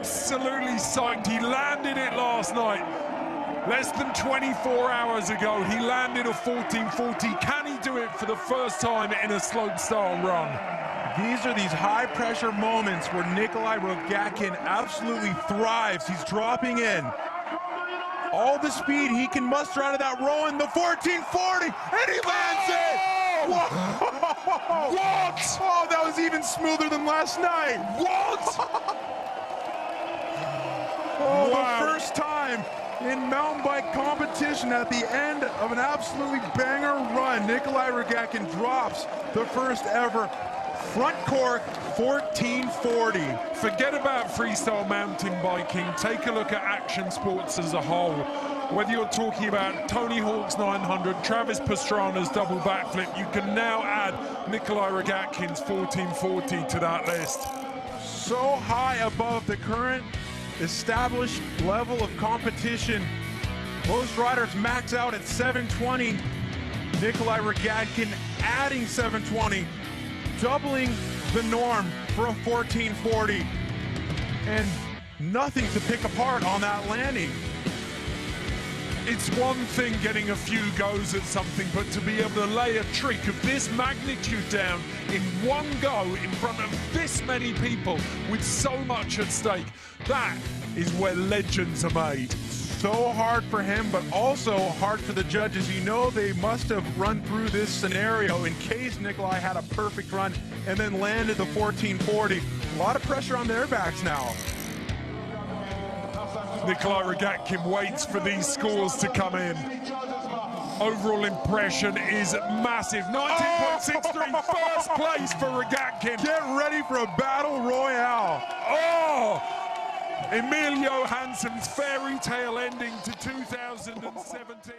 absolutely psyched. He landed it last night. Less than 24 hours ago, he landed a 1440. Can he do it for the first time in a slopestyle run? These are these high-pressure moments where Nicholi Rogatkin absolutely thrives. He's dropping in. All the speed he can muster out of that Rowan, the 1440, and he lands it! Whoa! What? Oh, that was even smoother than last night. What? Oh, wow. The first time in mountain bike competition at the end of an absolutely banger run, Nicholi Rogatkin drops the first ever front cork 1440. Forget about freestyle mountain biking. Take a look at action sports as a whole. Whether you're talking about Tony Hawk's 900, Travis Pastrana's double backflip, you can now add Nicholi Rogatkin's 1440 to that list. So high above the current established level of competition. Most riders max out at 720. Nicholi Rogatkin adding 720, doubling the norm for a 1440. And nothing to pick apart on that landing. It's one thing getting a few goes at something, but to be able to lay a trick of this magnitude down in one go in front of this many people with so much at stake, that is where legends are made. So hard for him, but also hard for the judges. You know they must have run through this scenario in case Nicholi had a perfect run and then landed the 1440. A lot of pressure on their backs now. Nicholi Rogatkin waits for these scores to come in. Overall impression is massive. 19.63, first place for Rogatkin. Get ready for a battle royale. Oh! Emil Johansson's fairy tale ending to 2017.